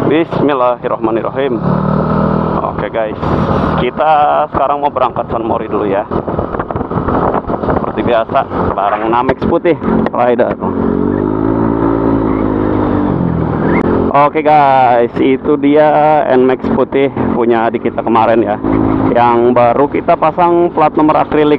Bismillahirrahmanirrahim. Oke guys, kita sekarang mau berangkat San Mori dulu ya. Seperti biasa, bareng Namex putih rider. Oke guys, itu dia Nmax putih punya adik kita kemarin ya, yang baru kita pasang plat nomor akrilik.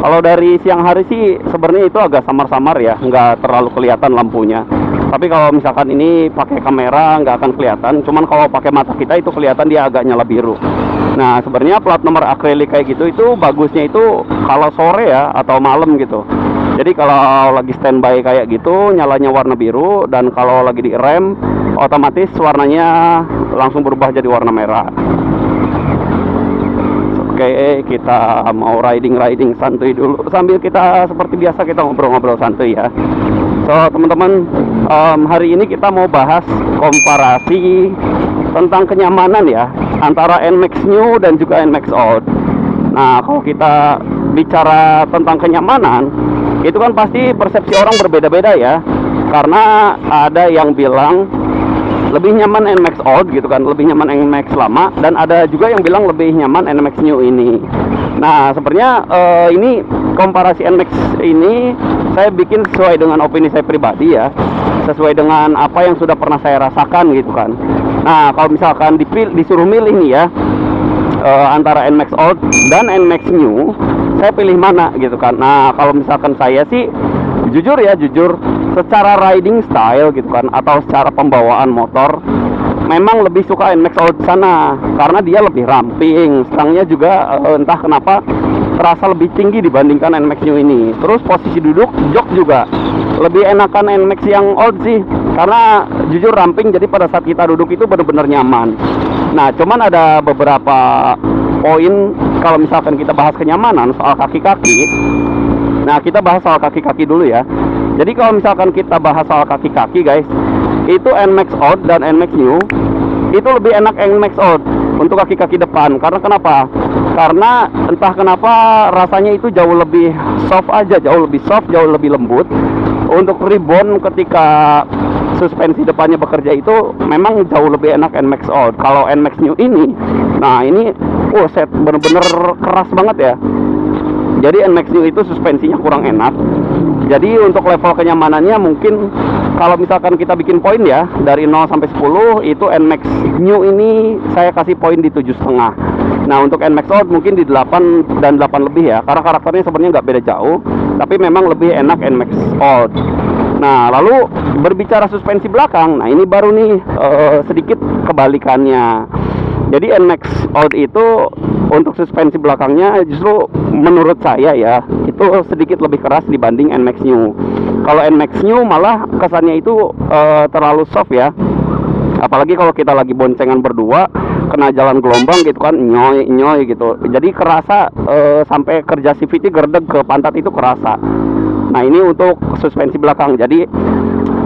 Kalau dari siang hari sih sebenarnya itu agak samar-samar ya, nggak terlalu kelihatan lampunya. Tapi kalau misalkan ini pakai kamera nggak akan kelihatan, cuman kalau pakai mata kita itu kelihatan dia agak nyala biru. Nah sebenarnya plat nomor akrilik kayak gitu itu bagusnya itu kalau sore ya atau malam gitu. Jadi kalau lagi standby kayak gitu nyalanya warna biru, dan kalau lagi di rem otomatis warnanya langsung berubah jadi warna merah. Oke, kita mau riding santuy dulu sambil kita seperti biasa kita ngobrol-ngobrol santuy ya. So teman-teman, hari ini kita mau bahas komparasi tentang kenyamanan ya antara Nmax New dan juga Nmax Old. Nah kalau kita bicara tentang kenyamanan, itu kan pasti persepsi orang berbeda-beda ya, karena ada yang bilang lebih nyaman Nmax Old gitu kan, lebih nyaman Nmax lama, dan ada juga yang bilang lebih nyaman Nmax New ini. Nah sebenarnya ini komparasi Nmax ini saya bikin sesuai dengan opini saya pribadi ya, sesuai dengan apa yang sudah pernah saya rasakan gitu kan. Nah kalau misalkan disuruh milih nih ya, antara Nmax Old dan Nmax New, saya pilih mana gitu kan. Nah kalau misalkan saya sih jujur secara riding style gitu kan, atau secara pembawaan motor, memang lebih suka Nmax Old sana, karena dia lebih ramping, stangnya juga entah kenapa terasa lebih tinggi dibandingkan Nmax New ini. Terus posisi duduk jok juga lebih enakan Nmax yang Old sih, karena jujur ramping, jadi pada saat kita duduk itu benar-benar nyaman. Nah cuman ada beberapa poin kalau misalkan kita bahas kenyamanan soal kaki-kaki. Nah kita bahas soal kaki-kaki dulu ya. Jadi kalau misalkan kita bahas soal kaki-kaki guys, itu Nmax Old dan Nmax New itu lebih enak Nmax Old untuk kaki-kaki depan. Karena kenapa? Karena entah kenapa rasanya itu jauh lebih soft aja, jauh lebih soft, jauh lebih lembut. Untuk rebound ketika suspensi depannya bekerja itu memang jauh lebih enak Nmax Old. Kalau Nmax New ini, nah ini set bener-bener keras banget ya. Jadi Nmax New itu suspensinya kurang enak. Jadi untuk level kenyamanannya mungkin kalau misalkan kita bikin poin ya dari 0 sampai 10, itu Nmax New ini saya kasih poin di 7,5. Nah untuk Nmax Old mungkin di 8 dan 8 lebih ya, karena karakternya sebenarnya nggak beda jauh, tapi memang lebih enak Nmax Old. Nah lalu berbicara suspensi belakang, nah ini baru nih sedikit kebalikannya. Jadi Nmax Old itu untuk suspensi belakangnya justru menurut saya ya itu sedikit lebih keras dibanding Nmax New. Kalau Nmax New malah kesannya itu terlalu soft ya, apalagi kalau kita lagi boncengan berdua kena jalan gelombang gitu kan, nyoy gitu. Jadi kerasa sampai kerja CVT gerdeg ke pantat itu kerasa. Nah ini untuk suspensi belakang. Jadi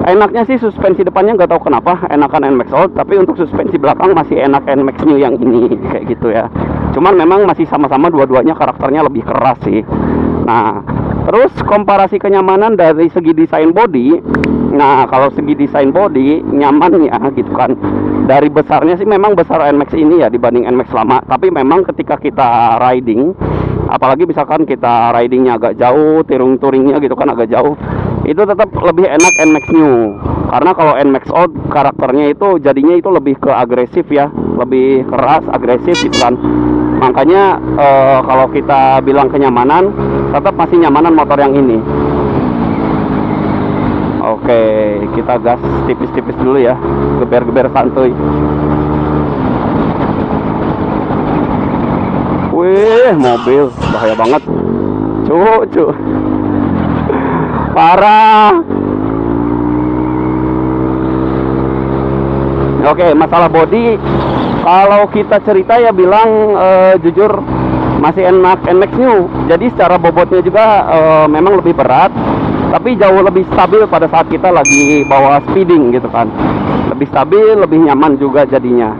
enaknya sih suspensi depannya nggak tahu kenapa enakan Nmax Old, tapi untuk suspensi belakang masih enak Nmax New yang ini kayak gitu ya. Cuman memang masih sama-sama dua-duanya karakternya lebih keras sih. Nah terus komparasi kenyamanan dari segi desain body. Nah kalau segi desain body nyaman ya gitu kan, dari besarnya sih memang besar Nmax ini ya dibanding Nmax lama. Tapi memang ketika kita riding, apalagi misalkan kita ridingnya agak jauh, touringnya gitu kan agak jauh, itu tetap lebih enak Nmax New. Karena kalau Nmax Old karakternya itu jadinya itu lebih ke agresif ya, lebih keras, agresif gitu kan. Makanya kalau kita bilang kenyamanan, tetap masih nyamanan motor yang ini. Oke, kita gas tipis-tipis dulu ya, geber-geber santuy. Wih, mobil bahaya banget, cu. Parah. Oke, masalah body, kalau kita cerita ya bilang jujur masih enak Nmax New. Jadi secara bobotnya juga memang lebih berat, tapi jauh lebih stabil pada saat kita lagi bawa speeding gitu kan. Lebih stabil, lebih nyaman juga jadinya.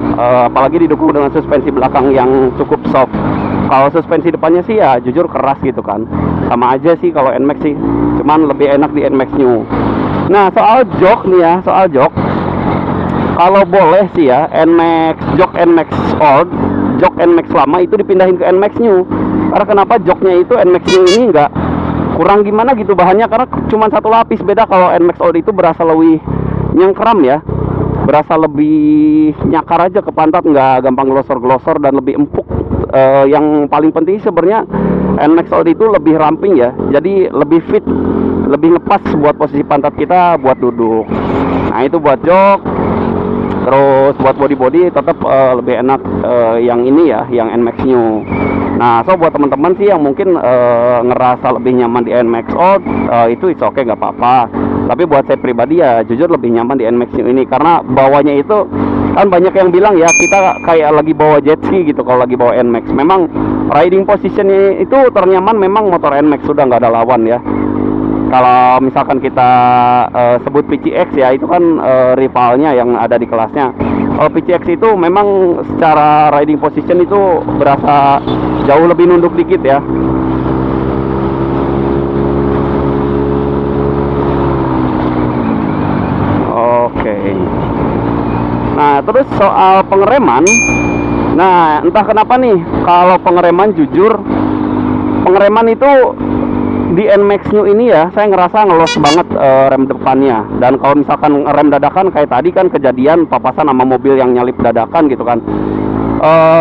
Apalagi didukung dengan suspensi belakang yang cukup soft. Kalau suspensi depannya sih ya jujur keras gitu kan. Sama aja sih kalau Nmax sih, cuman lebih enak di Nmax New. Nah soal jok nih ya, soal jok, kalau boleh sih ya, NMAX jok NMAX old, jok NMAX lama itu dipindahin ke NMAX new. Karena kenapa? Joknya itu NMAX new ini nggak kurang gimana gitu bahannya, karena cuma satu lapis. Beda kalau NMAX old itu berasa lebih nyengkram ya, berasa lebih nyakar aja ke pantat, nggak gampang glosor-glosor dan lebih empuk. Yang paling penting sebenarnya NMAX old itu lebih ramping ya, jadi lebih fit, lebih lepas buat posisi pantat kita buat duduk. Nah itu buat jok. Terus buat body tetap lebih enak yang ini ya, yang NMAX new. Nah so buat teman-teman sih yang mungkin ngerasa lebih nyaman di NMAX old, itu it's okay, nggak apa-apa. Tapi buat saya pribadi ya jujur lebih nyaman di NMAX new ini, karena bawanya itu kan banyak yang bilang ya kita kayak lagi bawa jet ski gitu kalau lagi bawa NMAX. Memang riding positionnya itu ternyaman, memang motor NMAX sudah nggak ada lawan ya. Kalau misalkan kita sebut PCX ya, itu kan rivalnya yang ada di kelasnya. Kalau PCX itu memang secara riding position itu berasa jauh lebih nunduk dikit ya. Oke. Nah terus soal pengereman, nah entah kenapa nih kalau pengereman, jujur pengereman itu di NMAX new ini ya saya ngerasa ngelos banget rem depannya. Dan kalau misalkan rem dadakan kayak tadi kan kejadian papasan sama mobil yang nyalip dadakan gitu kan,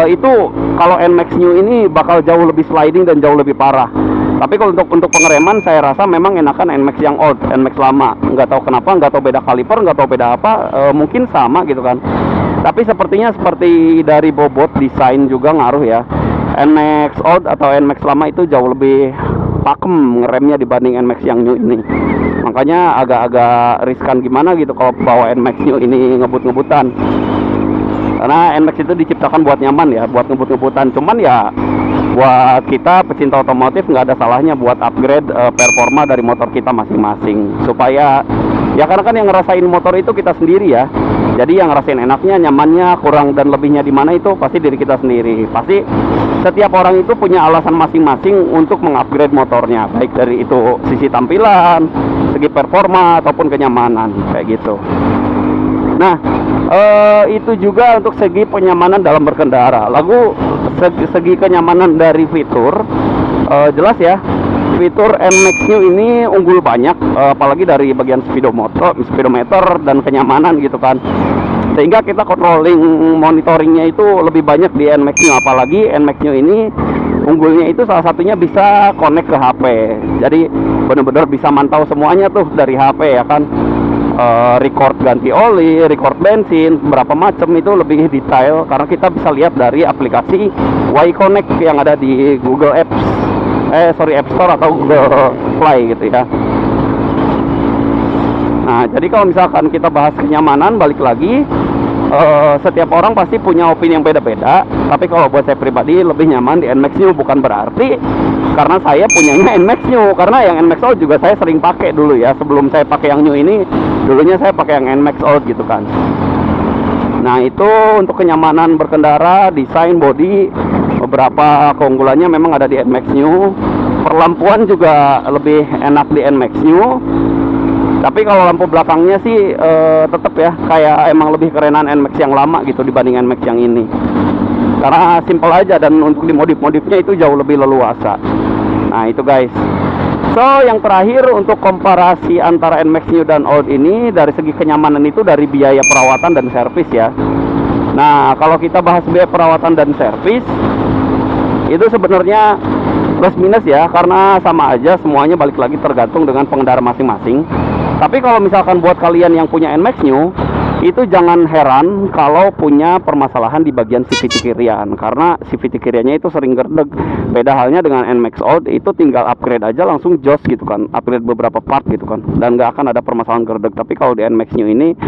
itu kalau NMAX new ini bakal jauh lebih sliding dan jauh lebih parah. Tapi kalau untuk pengereman saya rasa memang enakan NMAX yang old, NMAX lama. Nggak tahu kenapa, nggak tahu beda kaliper, nggak tahu beda apa, mungkin sama gitu kan. Tapi sepertinya seperti dari bobot desain juga ngaruh ya. NMAX old atau NMAX lama itu jauh lebih pakem ngeremnya dibanding NMAX yang new ini. Makanya agak-agak riskan gimana gitu kalau bawa NMAX new ini ngebut-ngebutan. Karena NMAX itu diciptakan buat nyaman ya, buat ngebut-ngebutan. Cuman ya buat kita pecinta otomotif nggak ada salahnya buat upgrade performa dari motor kita masing-masing. Supaya ya karena kan yang ngerasain motor itu kita sendiri ya. Jadi yang ngerasain enaknya, nyamannya, kurang dan lebihnya di mana itu pasti diri kita sendiri. Pasti setiap orang itu punya alasan masing-masing untuk mengupgrade motornya, baik dari itu sisi tampilan, segi performa ataupun kenyamanan kayak gitu. Nah, itu juga untuk segi kenyamanan dalam berkendara. Lalu segi kenyamanan dari fitur, jelas ya, fitur NMAX new ini unggul banyak, apalagi dari bagian speedometer dan kenyamanan gitu kan. Sehingga kita controlling, monitoringnya itu lebih banyak di NMAX new. Apalagi NMAX new ini unggulnya itu salah satunya bisa connect ke HP. Jadi benar-benar bisa mantau semuanya tuh dari HP ya kan. Record ganti oli, record bensin, berapa macam itu lebih detail karena kita bisa lihat dari aplikasi Y-Connect yang ada di Google Apps, App Store atau Google Play gitu ya. Nah, jadi kalau misalkan kita bahas kenyamanan, balik lagi, setiap orang pasti punya opini yang beda-beda. Tapi kalau buat saya pribadi lebih nyaman di NMAX new, bukan berarti karena saya punyanya NMAX new, karena yang NMAX old juga saya sering pakai dulu ya. Sebelum saya pakai yang new ini, dulunya saya pakai yang NMAX old gitu kan. Nah itu untuk kenyamanan berkendara, desain, body, beberapa keunggulannya memang ada di NMAX new. Perlampuan juga lebih enak di NMAX new. Tapi kalau lampu belakangnya sih tetap ya kayak emang lebih kerenan NMAX yang lama gitu dibanding NMAX yang ini. Karena simple aja, dan untuk dimodif-modifnya itu jauh lebih leluasa. Nah itu guys. So yang terakhir untuk komparasi antara NMAX new dan old ini dari segi kenyamanan itu dari biaya perawatan dan servis ya. Nah kalau kita bahas biaya perawatan dan servis itu sebenarnya plus minus ya, karena sama aja semuanya, balik lagi tergantung dengan pengendara masing-masing. Tapi kalau misalkan buat kalian yang punya NMAX new, itu jangan heran kalau punya permasalahan di bagian CVT kirian, karena CVT kiriannya itu sering gerdeg. Beda halnya dengan NMAX old, itu tinggal upgrade aja langsung jos gitu kan, upgrade beberapa part gitu kan, dan nggak akan ada permasalahan gerdeg. Tapi kalau di NMAX new ini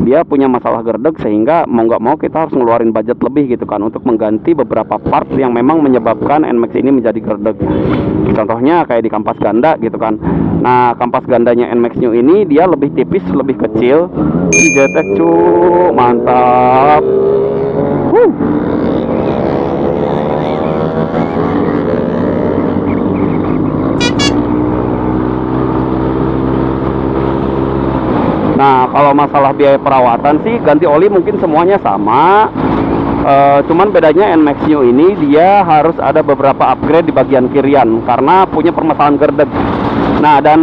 dia punya masalah gerdeg, sehingga mau nggak mau kita harus ngeluarin budget lebih gitu kan untuk mengganti beberapa part yang memang menyebabkan NMAX ini menjadi gerdeg. Contohnya kayak di kampas ganda gitu kan. Nah kampas gandanya NMAX new ini dia lebih tipis, lebih kecil. Jetek cu, mantap. Nah, kalau masalah biaya perawatan sih ganti oli mungkin semuanya sama. Cuman bedanya NMAX New ini dia harus ada beberapa upgrade di bagian kirian karena punya permasalahan gerdeg. Nah, dan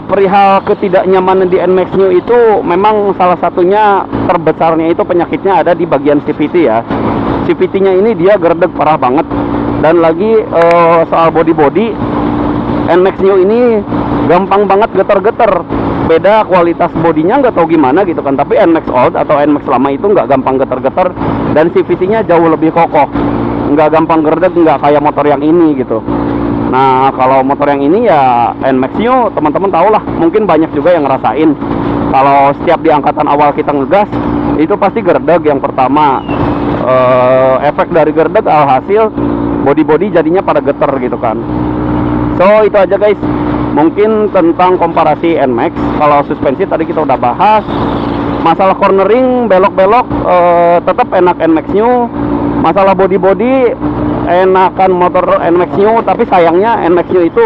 perihal ketidaknyamanan di NMAX New itu memang salah satunya terbesarnya itu penyakitnya ada di bagian CVT ya. CVT-nya ini dia gerdeg parah banget. Dan lagi soal body NMAX New ini gampang banget geter-geter. Beda kualitas bodinya nggak tahu gimana gitu kan. Tapi NMAX Old atau NMAX lama itu nggak gampang geter-geter dan CVT-nya jauh lebih kokoh. Nggak gampang gerdeg, nggak kayak motor yang ini gitu. Nah, kalau motor yang ini ya NMAX New, teman-teman tahu lah, mungkin banyak juga yang ngerasain. Kalau setiap di angkatan awal kita ngegas, itu pasti gerdeg yang pertama. Efek dari gerdeg alhasil body jadinya pada geter gitu kan. So, itu aja guys. Mungkin tentang komparasi NMAX. Kalau suspensi tadi kita udah bahas. Masalah cornering, belok-belok, tetap enak NMAX New. Masalah body enakan motor NMAX New, tapi sayangnya NMAX New itu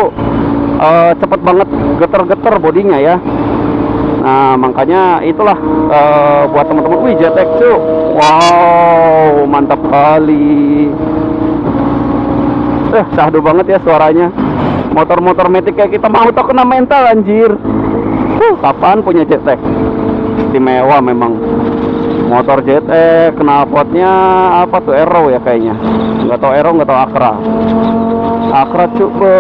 cepet banget geter-geter bodinya ya. Nah, makanya itulah buat teman-teman. Wih, JTX tuh, wow, mantap kali. Syahdu banget ya suaranya. Motor-motor Matic kayak kita mau tak kena mental anjir. Kapan punya JTX? Istimewa memang. Motor JTX, knalpotnya apa tuh, Aero ya kayaknya. Nggak tahu Aero, nggak tahu Acra. Acra coba,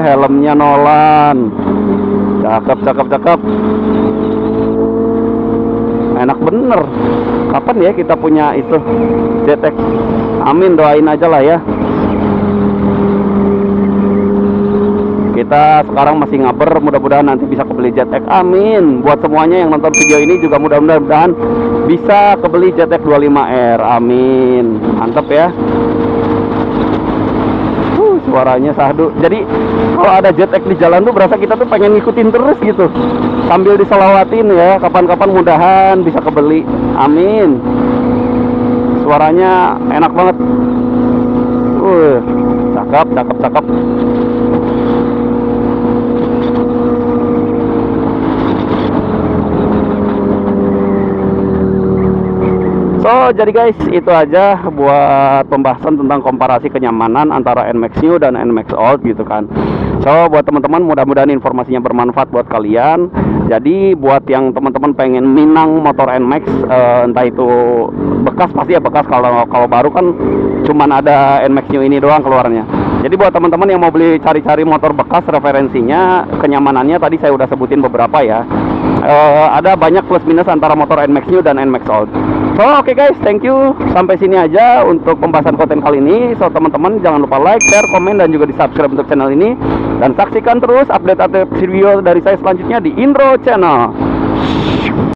helmnya Nolan. Cakep. Enak bener. Kapan ya kita punya itu JTX? Amin, doain aja lah ya. Kita sekarang masih ngaber, mudah-mudahan nanti bisa kebeli JTX. Amin. Buat semuanya yang nonton video ini juga mudah-mudahan bisa kebeli JTX 25R. Amin. Mantap ya. Suaranya sahdu. Jadi kalau ada JTX di jalan tuh berasa kita tuh pengen ngikutin terus gitu, sambil diselawatin ya. Kapan-kapan mudahan bisa kebeli. Amin. Suaranya enak banget. Cakep. So, jadi guys, itu aja buat pembahasan tentang komparasi kenyamanan antara NMAX New dan NMAX Old gitu kan. So, buat teman-teman mudah-mudahan informasinya bermanfaat buat kalian. Jadi, buat yang teman-teman pengen minang motor NMAX, entah itu bekas, pasti ya bekas. Kalau baru kan cuman ada NMAX New ini doang keluarnya. Jadi buat teman-teman yang mau beli cari-cari motor bekas, referensinya, kenyamanannya tadi saya udah sebutin beberapa ya. Ada banyak plus minus antara motor NMAX New dan NMAX Old. So, oke guys, thank you. Sampai sini aja untuk pembahasan konten kali ini. So, teman-teman jangan lupa like, share, komen, dan juga di subscribe untuk channel ini. Dan saksikan terus update-update video dari saya selanjutnya di Indro Channel.